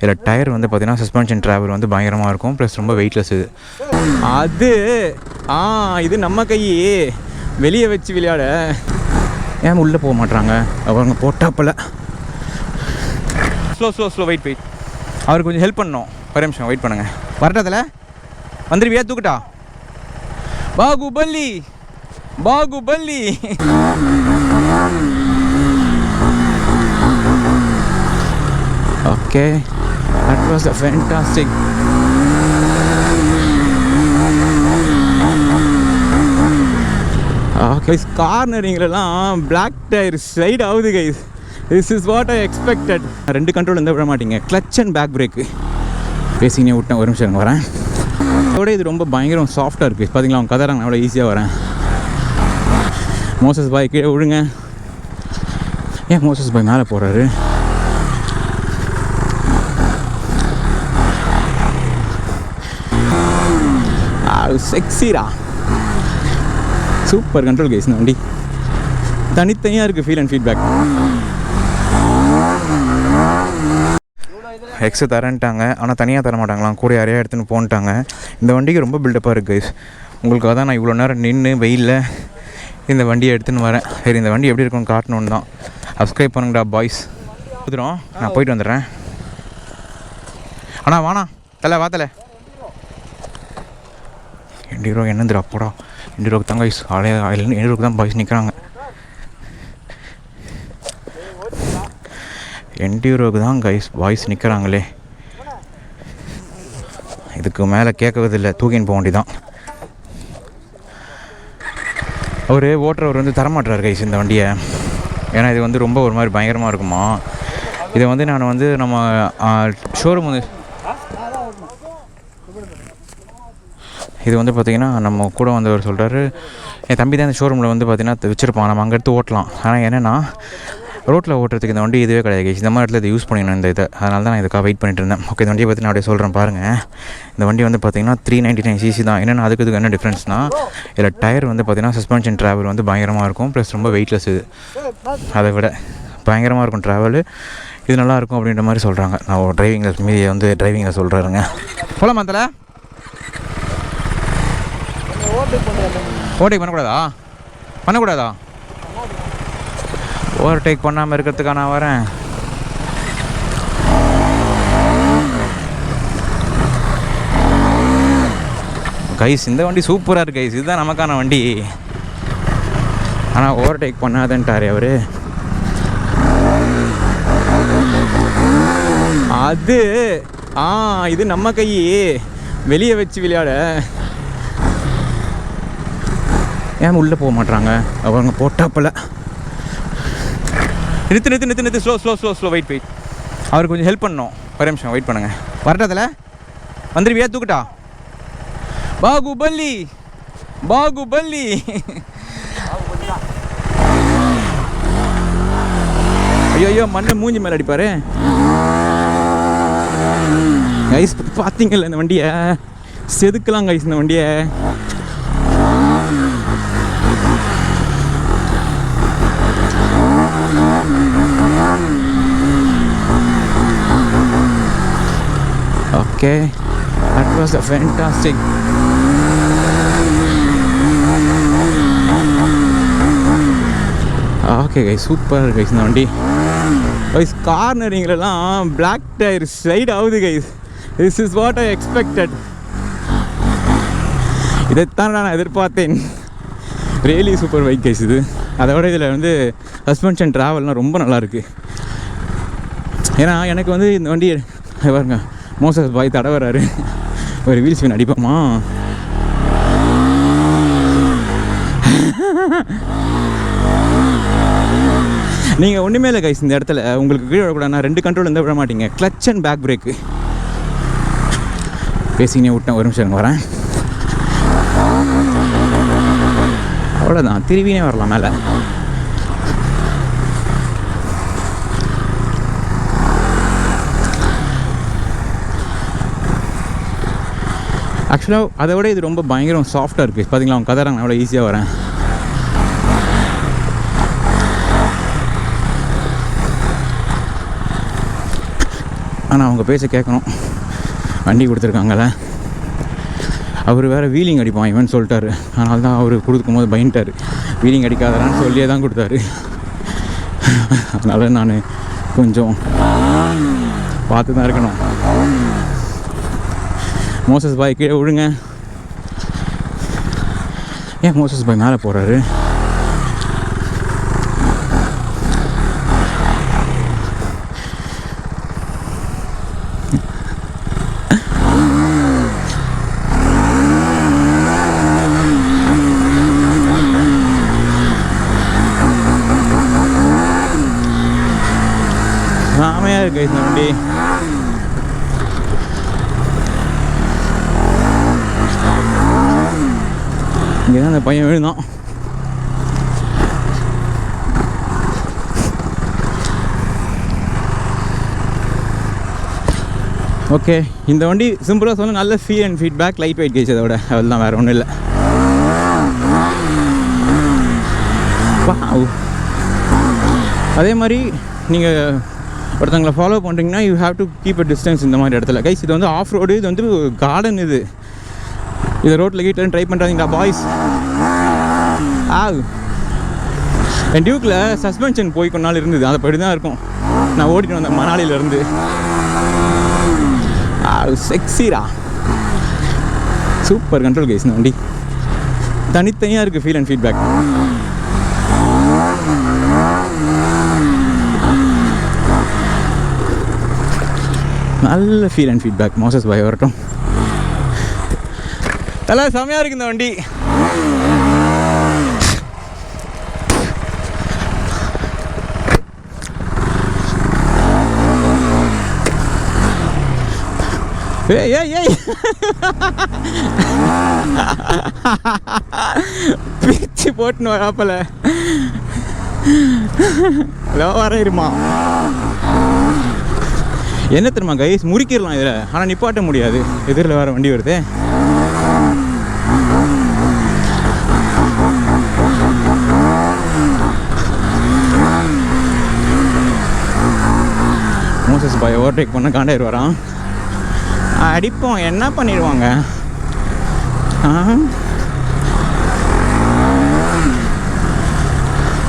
இதில் டயர் வந்து பார்த்திங்கன்னா சஸ்பென்ஷன் ட்ராவல் வந்து பயங்கரமாக இருக்கும். ப்ளஸ் ரொம்ப வெயிட்லெஸ். இது நம்ம கை வெளியே வச்சு விளையாட ஏன் உள்ளே போக மாட்டாங்க அவங்க போட்டாப்பில். ஸ்லோ வெயிட் அவருக்கு கொஞ்சம் ஹெல்ப் பண்ணணும். ஒரு நிமிஷம் வெயிட் பண்ணுங்கள். வரட்டதில் வந்துருவியா? தூக்கிட்டா Baahubali. Okay, that was a fantastic. Guys கார்னரிங்லாம் பிளாக் டயர் ஸ்லைட் ஆகுது guys. This is what I expected. 2 control இருந்தால் விட மாட்டீங்க. கிளச் அண்ட் பேக் பிரேக்கு பேசினே விட்டேன். ஒரு நிமிஷம் வரேன். அதோட இது ரொம்ப பயங்கரம் சாஃப்டாக இருக்குது. பார்த்தீங்களா அவங்க கதறாங்க அவ்வளோ ஈஸியாக வரேன். மோசஸ் பாய் கீழே விழுங்க. ஏன் மோசஸ் பாய் மேலே போகிறாரு? செக்ஸிரா. Super control guys. இந்த வண்டி தனித்தனியாக இருக்குது. Feel and feedback. எக்ஸு தரேன்ட்டாங்க, ஆனால் தனியாக தர மாட்டாங்களாம். கூட யாரையா எடுத்துன்னு போன்ட்டாங்க. இந்த வண்டிக்கு ரொம்ப பில்டப்பாக இருக்குது கைஸ். உங்களுக்காக தான் நான் இவ்வளோ நேரம் நின்று வெயிலில் இந்த வண்டியை எடுத்துன்னு வரேன். சரி, இந்த வண்டி எப்படி இருக்குன்னு காட்டணுன்னு தான். சப்ஸ்கிரைப் பண்ணுங்கடா பாய்ஸ். கொடுத்துரும், நான் போயிட்டு வந்துடுறேன். அண்ணா வாண்ணா தலை வா தலை. எண்டிரோ என்னந்துடா போடா. எண்டிரோக்கு தான் கைஸ். எண்டிரோக்கு தான் பாய்ஸ் நிற்கிறாங்க. எண்டிரோக்கு தான் கைஸ் பாய்ஸ் நிற்கிறாங்களே. இதுக்கு மேலே கேட்கறதில்லை, தூக்கின்னு போக வேண்டி தான். அவர் ஓட்டுறவர் வந்து தரமாட்டுறாரு கைஸ் இந்த வண்டியை. ஏன்னா இது வந்து ரொம்ப ஒரு மாதிரி பயங்கரமாக இருக்குமா. இதை வந்து நான் வந்து நம்ம ஷோரூம் வந்து இது வந்து பார்த்திங்கன்னா நம்ம கூட வந்தவர் சொல்கிறாரு, என் தம்பி தான் இந்த ஷோரூமில் வந்து பார்த்திங்கன்னா வச்சுருப்பான், நம்ம அங்கே எடுத்து ஓட்டலாம். ஆனால் என்னென்னா ரோட்டில் ஓட்டுறதுக்கு இந்த வண்டி இதுவே கிடையாது. இந்த மாதிரி இடத்துல இதை யூஸ் பண்ணிடணும் இந்த இதை. அதனால தான் நான் இதுக்காக வெயிட் பண்ணிட்டு இருந்தேன். ஓகே, இந்த வண்டியை பற்றி நான் அப்படியே சொல்கிறேன் பாருங்கள். இந்த வண்டி வந்து பார்த்திங்கன்னா 399 cc தான். என்னென்னா அதுக்கு என்ன டிஃப்ரென்ஸ்னால் இதில் டயர் வந்து பார்த்திங்கன்னா சஸ்பென்ஷன் ட்ராவல் வந்து பயங்கரமாக இருக்கும். ப்ளஸ் ரொம்ப வெயிட்லெஸ். இது அதை விட பயங்கரமாக இருக்கும் ட்ராவலு. இது நல்லாயிருக்கும் அப்படின்ற மாதிரி சொல்கிறாங்க. நான் டிரைவிங்கில் மீதியை வந்து டிரைவிங்கில் சொல்கிறாருங்க. போகலாமா தலை? ஓவர்டேக் பண்ணக்கூடாதா? ஓவர்டேக் பண்ணாமல் இருக்கிறதுக்காக நான் வரேன். கைஸ் இந்த வண்டி சூப்பராக இருக்குது கைஸ். இதுதான் நமக்கான வண்டி. ஆனால் ஓவர்டேக் பண்ணாதன்ட்டார் அவர். இது நம்ம கை வெளியே வச்சு விளையாட ஏன் உள்ளே போக மாட்டாங்க அவங்க போட்டாப்பில். நிறுத்து. ஸ்லோ வெயிட் அவருக்கு கொஞ்சம் ஹெல்ப் பண்ணணும். ஒரு நிமிஷம் வெயிட் பண்ணுங்கள். வரட்டதில் வந்துருவியா? தூக்கிட்டா பாகுபலி. ஐயோ மண்ணை மூஞ்சி மேலே அடிப்பாரு கைஸ். பார்த்தீங்கல்ல இந்த வண்டியை செதுக்கலாம் கைஸ். இந்த வண்டியை okay, that was a fantastic. Okay guys, super guys இந்த வண்டி. கைஸ் கார்னரிங்லாம் பிளாக் டயர் ஸ்லைட் ஆகுது guys. This is what I expected. இதைத்தான் நான் எதிர்பார்த்தேன். ரியலி சூப்பர் பைக் கைஸ் இது. அதை விட இதில் வந்து சஸ்பென்ஷன் ட்ராவல்லாம் ரொம்ப நல்லாயிருக்கு. ஏன்னா எனக்கு வந்து இந்த வண்டி பாருங்க, மோசஸ் பாய் தடவராரு. ஒரு வீல் ஸ்பின் அடிப்போமா? நீங்கள் ஒன்றுமே இல்லை கைஸ். இந்த இடத்துல உங்களுக்கு கீழே விடக்கூடாதுன்னா 2 கண்ட்ரோல் இருந்தால் விட மாட்டீங்க. கிளச் அண்ட் பேக் பிரேக்கு பேசினே விட்டேன். ஒரு நிமிஷம் வரேன். அவ்வளோதான், திருவினே வரலாம் மேலே. ஆக்சுவலாக அதை விட இது ரொம்ப பயங்கரம் சாஃப்டாக இருக்குது. பார்த்தீங்களா அவங்க கதறாங்க அவ்வளோ ஈஸியாக வரேன். ஆனால் அவங்க பேச கேட்கணும். வண்டி கொடுத்துருக்காங்கல்ல, அவர் வேறு வீலிங் அடிப்பான் இவன் சொல்லிட்டாரு. அதனால தான் அவர் கொடுக்கும் போது பயன்ட்டார். வீலிங் அடிக்காதான்னு சொல்லியே தான் கொடுத்தாரு. அதனால் நான் கொஞ்சம் பார்த்து தான் இருக்கணும். மோசஸ் பாய் கீழே விழுங்க. ஏன் மோசஸ் பாய் மேலே போகிறாரு? சாமையாக இருக்கு இந்த வண்டி. இங்கே தான் அந்த பையன் விழுந்தான். ஓகே, இந்த வண்டி சிம்பிளாக சொன்னால் நல்ல feel and feedback, light weight case. அதோட அவள் தான், வேறு ஒன்றும் இல்லை. அதே மாதிரி நீங்கள் ஒருத்தங்களை ஃபாலோ பண்ணுறீங்கன்னா you have to keep a distance இந்த மாதிரி இடத்துல. கைஸ் இது வந்து ஆஃப் ரோடு, இது வந்து கார்டன். இது ரோட்டில் கீட்டன்னு ட்ரை பண்ணுறாங்களா பாய்ஸ்? என் டியூக்கில் சஸ்பென்ஷன் போய் கொஞ்ச நாள் இருந்தது, அதை படி தான் இருக்கும். நான் ஓடிட்டு வந்தேன் மணாலியிலேருந்து. செக்ஸிரா, சூப்பர் கண்ட்ரோல் கைஸ். இந்த வண்டி தனித்தனியாக இருக்குது ஃபீல் அண்ட் ஃபீட்பேக். நல்ல ஃபீல் அண்ட் ஃபீட்பேக். மோசஸ் பாய் வரட்டும். நல்லா செமையாக இருக்குது இந்த வண்டி. ஏய் ஏய் ஏய் பிச்சு போட்டுன்னு வராப்பல. ஹலோ வரையிருமா? என்ன தெரியுமா கைஸ், முறிக்கிடலாம் இதில், ஆனால் நிப்பாட்ட முடியாது. எதிரில் வேறு வண்டி வருது. மோசஸ் பாய் ஓவர்டேக் பண்ண காண்டாயிரு வரான். அடிப்போம், என்ன பண்ணிடுவாங்க?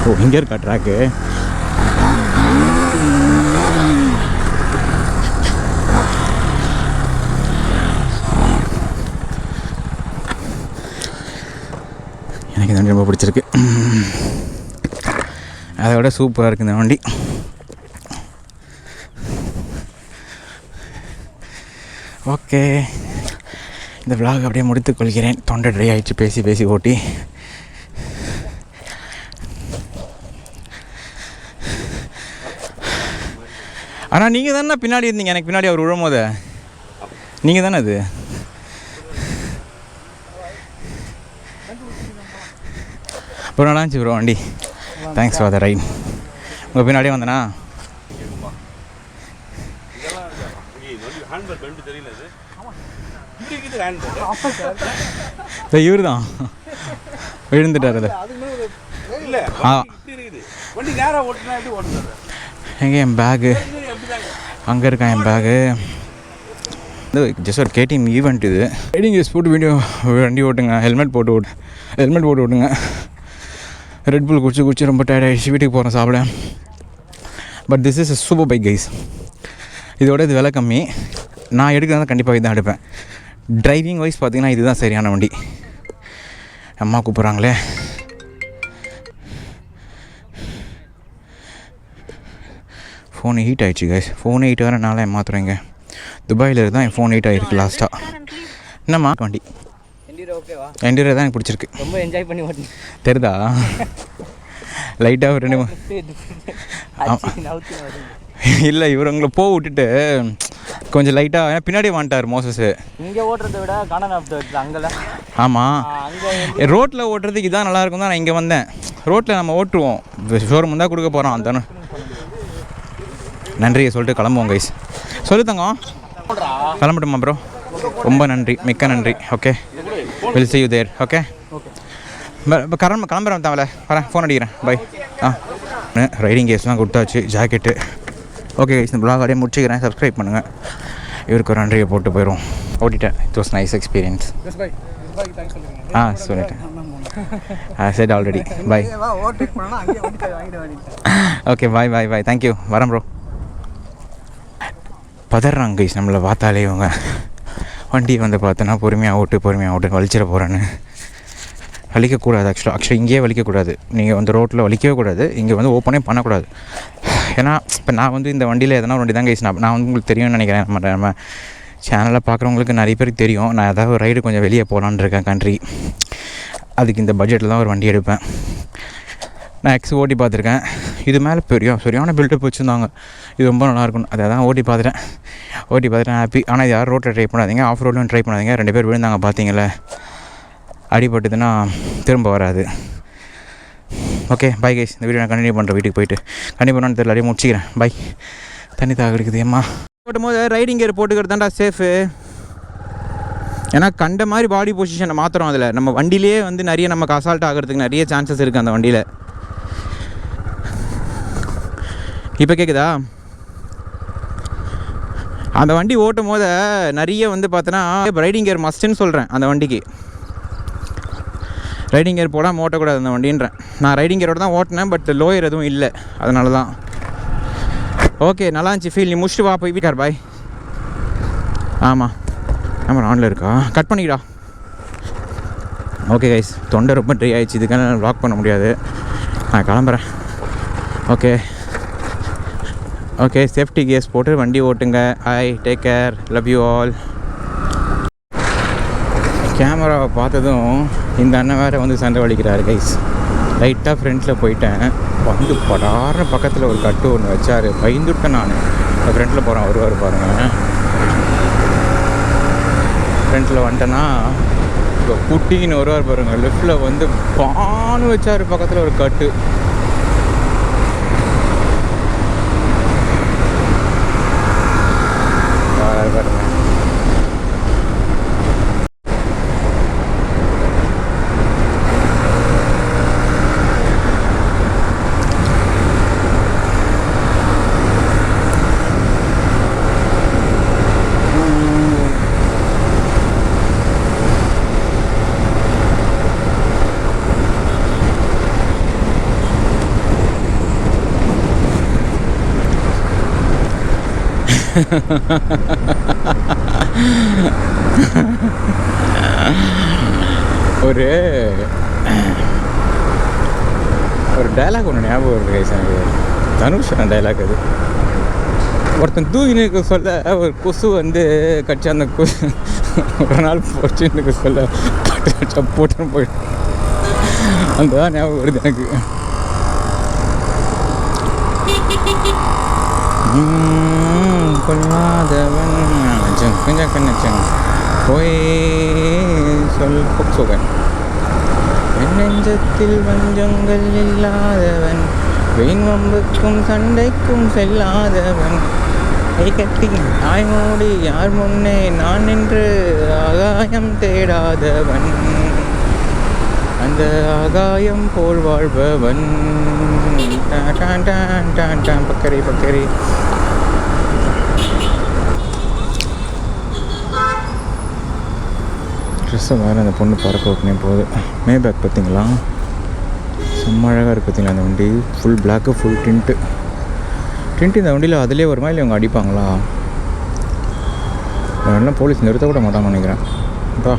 ஓ, இங்கே இருக்கா ட்ராக்கு? எனக்கு இந்த வண்டி ரொம்ப பிடிச்சிருக்கு. அதை விட சூப்பராக இருக்குது இந்த வண்டி. ஓகே, இந்த விலாக் அப்படியே முடித்துக் கொள்கிறேன். தொண்டை ட்ரை ஆகிடுச்சு பேசி பேசி ஓட்டி. ஆனால் நீங்கள் தானே பின்னாடி இருந்தீங்க, எனக்கு பின்னாடி அவர் விழும் போது நீங்கள் தானே அது? ப்ரோ நல்லா இருந்துச்சு ப்ரோ வண்டி. Thanks for the right. உங்கள் பின்னாடியே வந்தேனா? இவர் தான் விழுந்துட்டார். அது எங்கே என் பேகு? அங்கே இருக்கான் என் பேகு. ஜஸ்ட் ஒரு கேடிஎம் ஈவெண்ட் இது. ரைடிங் கேஸ் போட்டு வண்டி ஓட்டுங்க, ஹெல்மெட் போட்டு ஓட்டுங்க. ரெட் புல் குடிச்சு ரொம்ப டயர்ட் ஆகிடுச்சு, வீட்டுக்கு போகிறேன் சாப்பிட. But this is super bike guys. இதோட இது விலை கம்மி. நான் எடுக்கிறதா கண்டிப்பாக இதுதான் எடுப்பேன். டிரைவிங் வைஸ் பார்த்தீங்கன்னா இதுதான் சரியான வண்டி. அம்மா கூப்பிட்றாங்களே. ஃபோன் ஹீட் ஆகிடுச்சு கைஸ். ஃபோன் ஹீட் வேறு நாளே மாற்றுறேங்க. துபாயில் தான் என் ஃபோன் ஹீட் ஆகிருக்கு லாஸ்ட்டாக. என்னம்மா வண்டி என்டீரியர் தான் எனக்கு பிடிச்சிருக்கு. ரொம்ப என்ஜாய் பண்ணி ஓட்டுங்க தெரியுதா? லைட்டாக ஒரு 2 இல்லை, இவர் உங்களை விட்டுட்டு கொஞ்சம் லைட்டாக பின்னாடி வந்துட்டார் மோசஸ். இங்கே ஓட்டுறதை விட அங்கெல்லாம் ஆமாம், ரோட்டில் ஓட்டுறதுக்கு இதான் நல்லாயிருக்கும் தான் நான் இங்கே வந்தேன். ரோட்டில் நம்ம ஓட்டுருவோம், ஷோரூம் தான் கொடுக்க போகிறோம். அதானே நன்றியை சொல்லிட்டு கிளம்புவோம் கைஸ். சொல்லுத்தாங்க, கிளம்பட்டுமா ப்ரோ? ரொம்ப நன்றி, மிக்க நன்றி. Okay, will see you there. Okay, கிளம்புறேன். தவலை வரேன், ஃபோன் அடிக்கிறேன். பை. ரைடிங் கேஸ்லாம் கொடுத்தாச்சு. ஜாக்கெட்டு ஓகே இந்த ப்ளாக் அப்படியே முடிச்சுக்கிறேன். சப்ஸ்கிரைப் பண்ணுங்கள். இவருக்கு ஒரு நன்றியை போட்டு போயிடும். ஓட்டிட்டேன். It was nice experience. சொல்லிட்டேன். சரி already bye. Okay bye. Thank you. வரேன் ப்ரோ. பதறாங்க கைஸ் நம்மளை பார்த்தாலே இவங்க. வண்டியை வந்து பார்த்தோன்னா பொறுமையாக ஓட்டு வலிச்சிட போகிறேன்னு. வலிக்கக்கூடாது. ஆக்சுவலாக இங்கேயே வலிக்கக்கூடாது. நீங்கள் வந்து ரோட்டில் வலிக்கவே கூடாது. இங்கே வந்து ஓப்பனே பண்ணக்கூடாது. ஏன்னா இப்போ நான் வந்து இந்த வண்டியில் எதனா ஒரு வண்டி தான் கைஸ் நான் வந்து உங்களுக்கு தெரியும்னு நினைக்கிறேன். நம்ம சேனலில் பார்க்குறவங்களுக்கு நிறைய பேருக்கு தெரியும். நான் ஏதாவது ஒரு ரைடு கொஞ்சம் வெளியே போகலான்னு இருக்கேன் கண்ட்ரி. அதுக்கு இந்த பட்ஜெட்டில் தான் ஒரு வண்டி எடுப்பேன். நான் எக்ஸ் ஓட்டி பார்த்துருக்கேன். இது மேலே சரியான பில்டப் வச்சுருந்தாங்க. இது ரொம்ப நல்லாயிருக்கும். அதை தான் ஓட்டி பார்த்துட்டேன் ஹாப்பி. ஆனால் இது யாரும் ரோட்டில் ட்ரை பண்ணாதீங்க, ஆஃப் ரோட்லையும் ட்ரை பண்ணாதீங்க. 2 பேர் விழுந்தாங்க பார்த்தீங்களே. அடிபட்டுதுன்னா திரும்ப வராது. Okay bye guys. இந்த வீடியோ நான் கண்டினியூ பண்ணுறேன். வீட்டுக்கு போயிட்டு கண்டினியூ பண்ணான்னு தெரியல, அப்படியே முடிச்சிக்கிறேன். பை. தண்ணி தாக இருக்குது ஏம்மா. ஓட்டும் போது ரைடிங் கியர் போட்டுக்கிறது தான்டா சேஃபு. ஏன்னா கண்ட மாதிரி பாடி பொசிஷனை மாற்றுறோம். அதில் நம்ம வண்டியிலே வந்து நிறைய நமக்கு அசால்ட் ஆகிறதுக்கு நிறைய சான்சஸ் இருக்குது அந்த வண்டியில். இப்போ கேட்குதா? அந்த வண்டி ஓட்டும் போது நிறைய வந்து பார்த்தோன்னா ரைடிங் கியர் மஸ்ட்டுன்னு சொல்கிறேன். அந்த வண்டிக்கு ரைடிங் கியர் போடாமல் ஓட்டக்கூடாது அந்த வண்டின்றேன். நான் ரைடிங் கியரோடு தான் ஓட்டினேன். பட் லோயர் எதுவும் இல்லை, அதனால தான். ஓகே நல்லா இருந்துச்சு ஃபீல். நீ முடிச்சுட்டு வா போய் வீட்டார். பாய். ஆமாம் ஆனில் இருக்கா? கட் பண்ணிக்கடா. ஓகே கைஸ், தொண்டை ரொம்ப ட்ரை ஆகிடுச்சு. இதுக்கான வ்ளாக் பண்ண முடியாது. நான் கிளம்புறேன். ஓகே சேஃப்டி கியர்ஸ் போட்டு வண்டி ஓட்டுங்க. Take care. Love you all. கேமராவை பார்த்ததும் இந்த அண்ணன் வேறு வந்து சண்டை வலிக்கிறாரு கைஸ். லைட்டாக ஃப்ரெண்டில் போயிட்டேன். வந்து படார பக்கத்தில் ஒரு கட்டு ஒன்று வச்சார். பயந்துட்டேன் நான். இப்போ ஃப்ரெண்டில் போகிறேன், வருவார் பாருங்கள். ஃப்ரெண்டில் வந்துட்டேன்னா இப்போ குட்டின்னு வருவார் பாருங்கள். லெஃப்டில் வந்து பான்னு வச்சார் பக்கத்தில் ஒரு கட்டு. பாருங்க. ஒரு டைலாக் ஒன்று ஞாபகம் வருது கைஸ் எனக்கு. தனுஷ் டைலாக் அது. ஒருத்தன் தூங்கின்னு இருக்க சொல்ல ஒரு கொசு வந்து கட்சி அந்த கொசு ஒரு நாள் போச்சுன்னு சொல்ல கட்டு போட்டுன்னு போயிடும். அந்த தான் ஞாபகம் வருது எனக்கு. கொள்ளாதவன் கொஞ்சம் கண்ணச்சன் போய் சொல்லுவேன். நெஞ்சத்தில் வஞ்சங்கள் இல்லாதவன், வீண் வம்புக்கும் சண்டைக்கும் செல்லாதவன், கை கட்டி தாய்மூடி யார் முன்னே நான் நின்று ஆகாயம் தேடாதவன், அந்த ஆகாயம் போல் வாழ்பவன். பக்கரி ட்ரெஸ்ஸை வேறு அந்த பொண்ணு பறக்க விட்டுனே போகுது. மேபேக் பார்த்தீங்களா, செம்ம அழகாக இருக்குது பார்த்தீங்களா அந்த வண்டி. ஃபுல் பிளாக்கு, ஃபுல் டிண்ட்டு இந்த வண்டியில் அதிலே வருமா இல்லை இவங்க அடிப்பாங்களா? அதெல்லாம் போலீஸ் நிறுத்த கூட மாட்டாங்கன்னு நினைக்கிறேன். அப்பா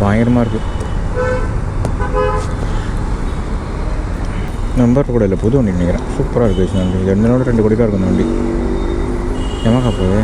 பயங்கரமாக இருக்குது. நம்பர் கூட இல்லை, புது வண்டி நினைக்கிறேன். சூப்பராக இருக்குது. 2 கோடி 2 கோடிக்காக இருக்கும் அந்த வண்டி. எமகா போகுது.